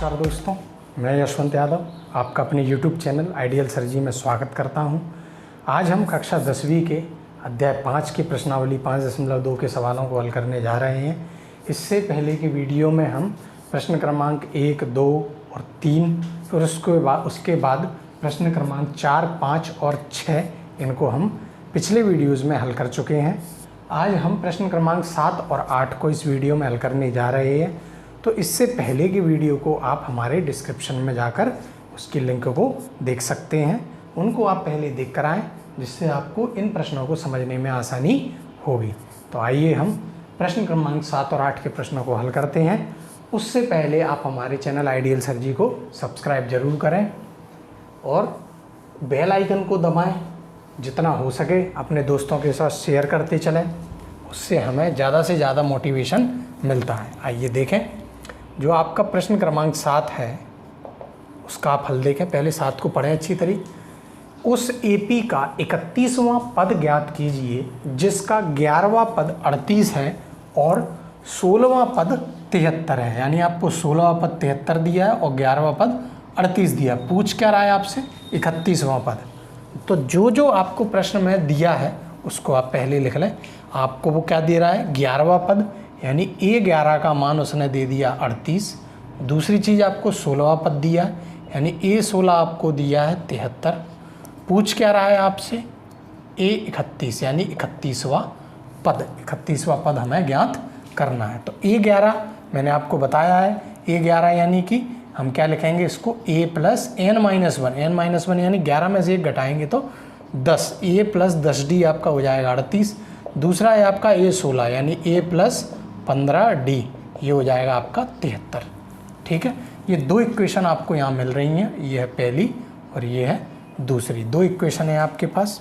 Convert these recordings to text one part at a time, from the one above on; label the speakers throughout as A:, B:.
A: नमस्कार दोस्तों, मैं यशवंत यादव आपका अपने YouTube चैनल आइडियल सर्जी में स्वागत करता हूं। आज हम कक्षा 10वीं के अध्याय 5 की प्रश्नावली 5.2 के सवालों को हल करने जा रहे हैं। इससे पहले की वीडियो में हम प्रश्न क्रमांक 1, 2 और 3 और उसके बाद प्रश्न क्रमांक 4, 5 और 6 इनको हम पिछले वीडियोज़ में हल कर चुके हैं। आज हम प्रश्न क्रमांक 7 और 8 को इस वीडियो में हल करने जा रहे हैं। तो इससे पहले की वीडियो को आप हमारे डिस्क्रिप्शन में जाकर उसकी लिंक को देख सकते हैं। उनको आप पहले देख कर आएँ, जिससे आपको इन प्रश्नों को समझने में आसानी होगी। तो आइए हम प्रश्न क्रमांक 7 और 8 के प्रश्नों को हल करते हैं। उससे पहले आप हमारे चैनल आइडियल सर्जी को सब्सक्राइब जरूर करें और बेल आइकन को दबाएं। जितना हो सके अपने दोस्तों के साथ शेयर करते चलें, उससे हमें ज़्यादा से ज़्यादा मोटिवेशन मिलता है। आइए देखें, जो आपका प्रश्न क्रमांक 7 है उसका आप हल देखें। पहले 7 को पढ़ें अच्छी तरीके। उस एपी का 31वां पद ज्ञात कीजिए जिसका 11वां पद 38 है और 16वां पद 73 है। यानी आपको 16वां पद 73 दिया है और 11वां पद 38 दिया। पूछ क्या रहा है आपसे? 31वां पद। तो जो आपको प्रश्न में दिया है उसको आप पहले लिख लें। आपको वो क्या दे रहा है? 11वां पद, यानी A11 का मान उसने दे दिया 38। दूसरी चीज़ आपको 16वां पद दिया, यानी A16 आपको दिया है 73। पूछ क्या रहा है आपसे? A31, यानी 31वां पद। 31वां पद हमें ज्ञात करना है। तो A11 मैंने आपको बताया है। A11 यानी कि हम क्या लिखेंगे इसको? A + n-1। n-1 यानी 11 में से 1 घटाएंगे तो 10। A + 10D आपका हो जाएगा 38। दूसरा है आपका A16, यानी A + 15D, ये हो जाएगा आपका 73। ठीक है, ये दो इक्वेशन आपको यहाँ मिल रही हैं। ये है पहली और ये है दूसरी। दो इक्वेशन है आपके पास,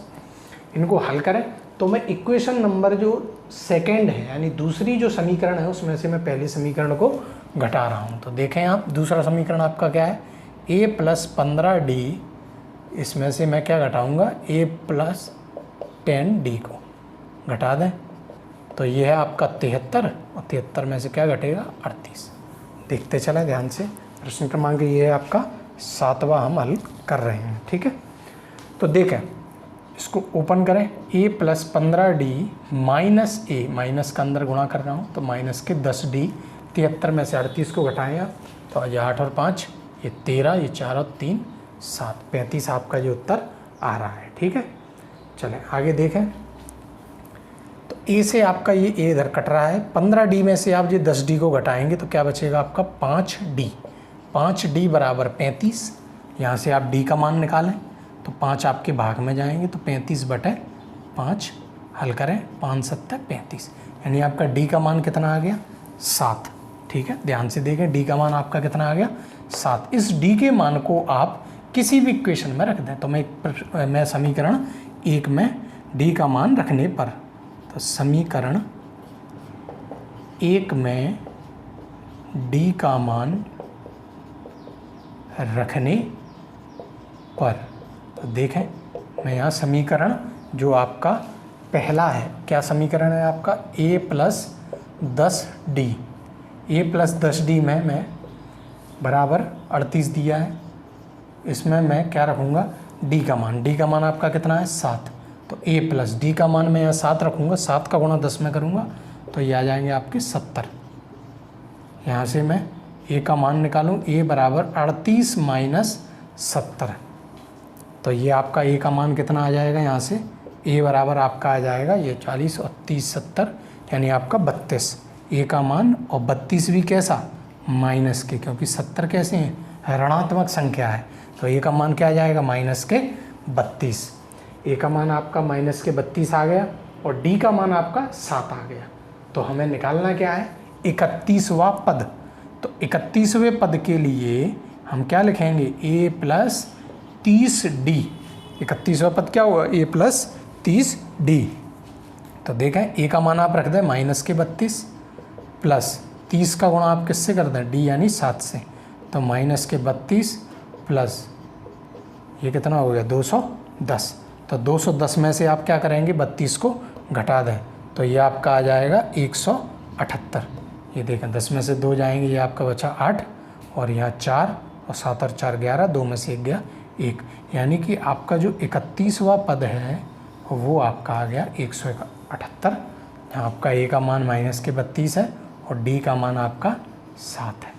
A: इनको हल करें। तो मैं इक्वेशन नंबर जो सेकंड है, यानी दूसरी जो समीकरण है, उसमें से मैं पहले समीकरण को घटा रहा हूँ। तो देखें आप, दूसरा समीकरण आपका क्या है? A + 15D, इसमें से मैं क्या घटाऊँगा? A + 10D को घटा दें तो ये है आपका 73 और 73 में से क्या घटेगा? 38। देखते चलें ध्यान से। प्रश्न क्रमांक ये है आपका 7वां हम हल कर रहे हैं। ठीक है, तो देखें, इसको ओपन करें। A + 15D - A, माइनस का अंदर गुणा कर रहा हूँ तो माइनस के 10D। 73 में से 38 को घटाएं आप तो ये 8 और 5 ये 13, ये 4 और 3 7, 35 आपका जो उत्तर आ रहा है। ठीक है, चलें आगे देखें। तो A से आपका ये A इधर कट रहा है। 15D में से आप ये 10D को घटाएंगे तो क्या बचेगा आपका? 5D। 5D बराबर 35। यहाँ से आप D का मान निकालें तो 5 आपके भाग में जाएंगे तो 35/5 हल करें। 5 7 35, यानी आपका D का मान कितना आ गया? 7। ठीक है, ध्यान से देखें, D का मान आपका कितना आ गया? 7। इस D के मान को आप किसी भी इक्वेशन में रख दें। तो मैं समीकरण 1 में D का मान रखने पर, तो समीकरण 1 में D का मान रखने पर, तो देखें मैं यहाँ समीकरण जो आपका पहला है, क्या समीकरण है आपका? A + 10D। A + 10D में मैं बराबर 38 दिया है। इसमें मैं क्या रखूँगा? D का मान। D का मान आपका कितना है? 7। तो A + D का मान मैं यहाँ 7 रखूँगा। 7 का गुणा 10 में करूँगा तो ये आ जाएंगे आपके 70। यहाँ से मैं A का मान निकालूँ, A बराबर 38 - 70। तो ये आपका A का मान कितना आ जाएगा? यहाँ से A बराबर आपका आ जाएगा ये 40 और 30 70, यानी आपका 32 A का मान। और 32 भी कैसा? माइनस के, क्योंकि 70 कैसे हैं? ऋणात्मक संख्या है। तो A का मान क्या आ जाएगा? -32। A का मान आपका -32 आ गया और D का मान आपका 7 आ गया। तो हमें निकालना क्या है? 31वां पद। तो 31वें पद के लिए हम क्या लिखेंगे? A + 30D। 31वां पद क्या हुआ? A + 30D। तो देखें, A का मान आप रख दें -32 प्लस 30 का गुणा आप किससे कर दें? D यानी 7 से। तो -32 प्लस ये कितना हो गया? 210। तो 210 में से आप क्या करेंगे? 32 को घटा दें तो ये आपका आ जाएगा 178। ये देखें 10 में से 2 जाएंगे, ये आपका बचा 8 और यहाँ 4 और 7 और 4 11, 2 में से 1 गया 1, यानी कि आपका जो 31वां पद है वो आपका आ गया 178। यहाँ आपका ए का मान -32 है और डी का मान आपका 7 है।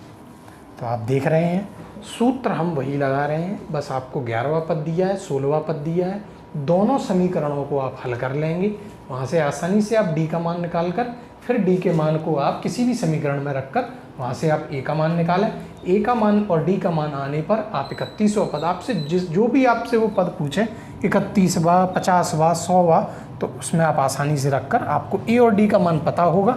A: तो आप देख रहे हैं सूत्र हम वही लगा रहे हैं, बस आपको 11वां पद दिया है, 16वां पद दिया है, दोनों समीकरणों को आप हल कर लेंगे। वहाँ से आसानी से आप डी का मान निकाल कर फिर डी के मान को आप किसी भी समीकरण में रखकर वहाँ से आप ए का मान निकालें। ए का मान और डी का मान आने पर आप 31वां पद, आपसे जो भी आपसे वो पद पूछें 31वां, 50वां, 100वां, तो उसमें आप आसानी से रखकर, आपको ए और डी का मान पता होगा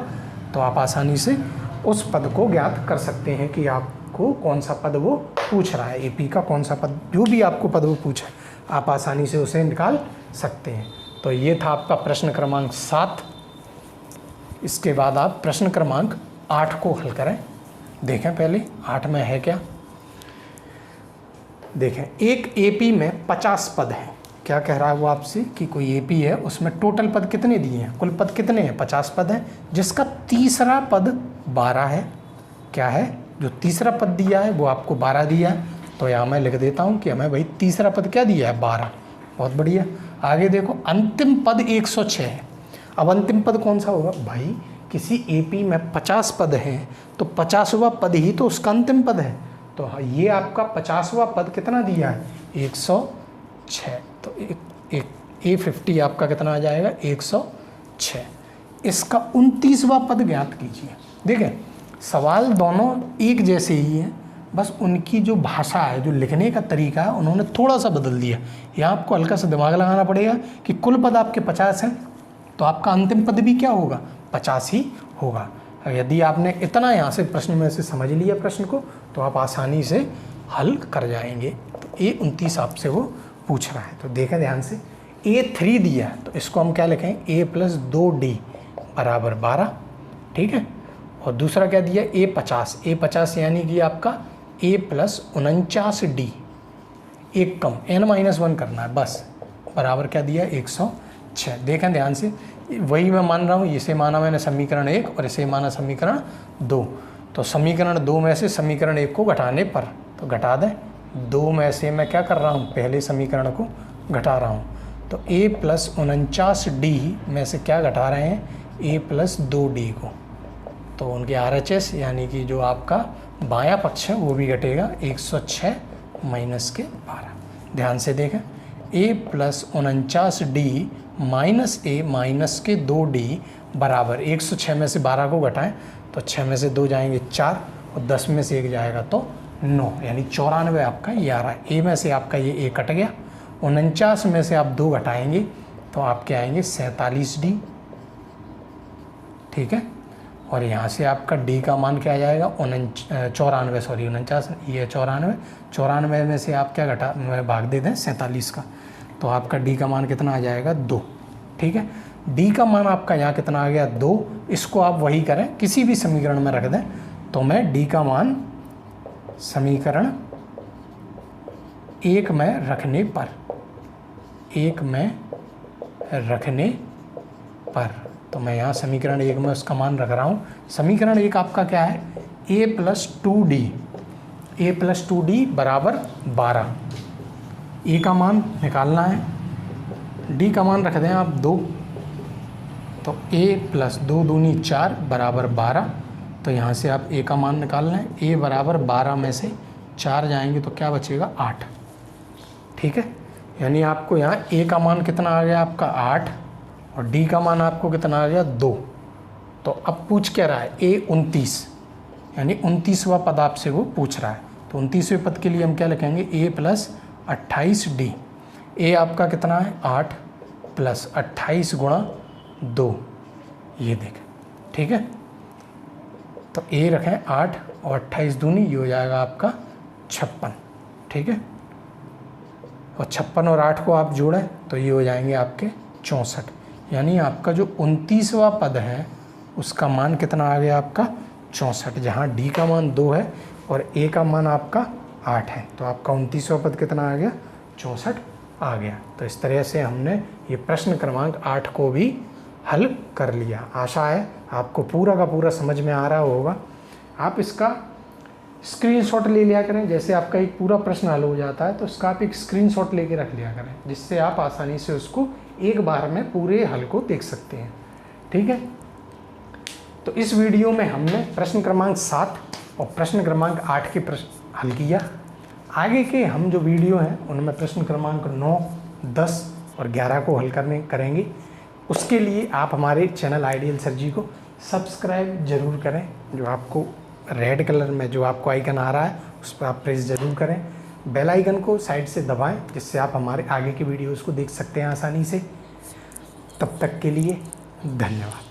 A: तो आप आसानी से उस पद को ज्ञात कर सकते हैं कि आपको कौन सा पद वो पूछ रहा है। एपी का कौन सा पद, जो भी आपको पद वो पूछे आप आसानी से उसे निकाल सकते हैं। तो ये था आपका प्रश्न क्रमांक 7। इसके बाद आप प्रश्न क्रमांक 8 को हल करें। देखें पहले 8 में है क्या। देखें, एक एपी में 50 पद हैं। क्या कह रहा है वो आपसे कि कोई एपी है, उसमें टोटल पद कितने दिए हैं, कुल पद कितने हैं, 50 पद हैं, जिसका तीसरा पद 12 है। क्या है, जो तीसरा पद दिया है वो आपको 12 दिया है। तो यहाँ मैं लिख देता हूँ कि हमें भाई तीसरा पद क्या दिया है, 12। बहुत बढ़िया। आगे देखो, अंतिम पद 106 है। अब अंतिम पद कौन सा होगा भाई, किसी एपी में 50 पद हैं तो 50वां पद ही तो उसका अंतिम पद है। तो ये आपका 50वां पद कितना दिया है, 106। तो A50 आपका कितना आ जाएगा, 106। इसका 29वां पद ज्ञात कीजिए। देखें, सवाल दोनों एक जैसे ही हैं, बस उनकी जो भाषा है, जो लिखने का तरीका है, उन्होंने थोड़ा सा बदल दिया। यहाँ आपको हल्का सा दिमाग लगाना पड़ेगा कि कुल पद आपके 50 हैं तो आपका अंतिम पद भी क्या होगा, 50 ही होगा। यदि आपने इतना यहाँ से प्रश्न में से समझ लिया प्रश्न को तो आप आसानी से हल कर जाएंगे। तो A29 आपसे वो पूछ रहा है। तो देखें ध्यान से, A3 दिया है तो इसको हम क्या लिखें, A+2D बराबर 12। ठीक है। और दूसरा क्या दिया, A50 यानी कि आपका A+49D, एक कम n-1 करना है बस, बराबर क्या दिया, 106। देखें ध्यान से, वही मैं मान रहा हूँ, इसे माना मैंने समीकरण 1 और इसे माना समीकरण 2। तो समीकरण 2 में से समीकरण 1 को घटाने पर, तो घटा दें, 2 में से मैं क्या कर रहा हूँ, पहले समीकरण को घटा रहा हूँ। तो A+49D में से क्या घटा रहे हैं, A+2D को। तो उनके RHS यानी कि जो आपका बायां पक्ष है वो भी घटेगा, 106 माइनस के 12। ध्यान से देखें, A+49D माइनस A माइनस के 2D बराबर 106 में से 12 को घटाएं तो 6 में से 2 जाएंगे 4 और 10 में से 1 जाएगा तो 9, यानी 94 आपका ये आ रहा है। A में से आपका ये A कट गया, 49 में से आप 2 घटाएंगे तो आपके आएंगे 47D। ठीक है। और यहाँ से आपका D का मान क्या आ जाएगा, 49 ये 94 में से आप क्या भाग दे दें 47 का, तो आपका D का मान कितना आ जाएगा, 2। ठीक है। D का मान आपका यहाँ कितना आ गया, 2। इसको आप वही करें, किसी भी समीकरण में रख दें। तो मैं D का मान समीकरण 1 में रखने पर, तो मैं यहाँ समीकरण 1 में उसका मान रख रहा हूँ। समीकरण 1 आपका क्या है, A+2D बराबर 12। ए का मान निकालना है, डी का मान रख दें आप 2, तो A+2 दूनी 4 बराबर 12। तो यहाँ से आप ए का मान निकालना है, ए बराबर 12 में से 4 जाएंगे तो क्या बचेगा, 8। ठीक है। यानी आपको यहाँ ए का मान कितना आ गया आपका 8 और डी का मान आपको कितना आ गया 2। तो अब पूछ क्या रहा है, A29, यानी 29वां पद आपसे वो पूछ रहा है। तो 29वें पद के लिए हम क्या लिखेंगे, A+28D। ए आपका कितना है 8 + 28 × 2, ये देखें। ठीक है। तो ए रखें 8 और 28 दूनी, ये हो जाएगा आपका 56। ठीक है। और 56 और 8 को आप जोड़ें तो ये हो जाएंगे आपके 64। यानी आपका जो 29वां पद है उसका मान कितना आ गया आपका 64, जहाँ डी का मान 2 है और ए का मान आपका 8 है। तो आपका 29वां पद कितना आ गया, 64 आ गया। तो इस तरह से हमने ये प्रश्न क्रमांक 8 को भी हल कर लिया। आशा है आपको पूरा का पूरा समझ में आ रहा होगा। आप इसका स्क्रीनशॉट ले लिया करें। जैसे आपका एक पूरा प्रश्न हल हो जाता है तो उसका आप एक स्क्रीनशॉट लेके रख लिया करें, जिससे आप आसानी से उसको एक बार में पूरे हल को देख सकते हैं। ठीक है, तो इस वीडियो में हमने प्रश्न क्रमांक 7 और प्रश्न क्रमांक 8 के प्रश्न हल किया। आगे के हम जो वीडियो हैं उनमें प्रश्न क्रमांक 9, 10 और 11 को हल करेंगे। उसके लिए आप हमारे चैनल आइडियल सर जी को सब्सक्राइब जरूर करें। जो आपको रेड कलर में जो आपको आइकन आ रहा है उस पर आप प्रेस जरूर करें। बेल आइकन को साइड से दबाएं, जिससे आप हमारे आगे की वीडियोज़ को देख सकते हैं आसानी से। तब तक के लिए धन्यवाद।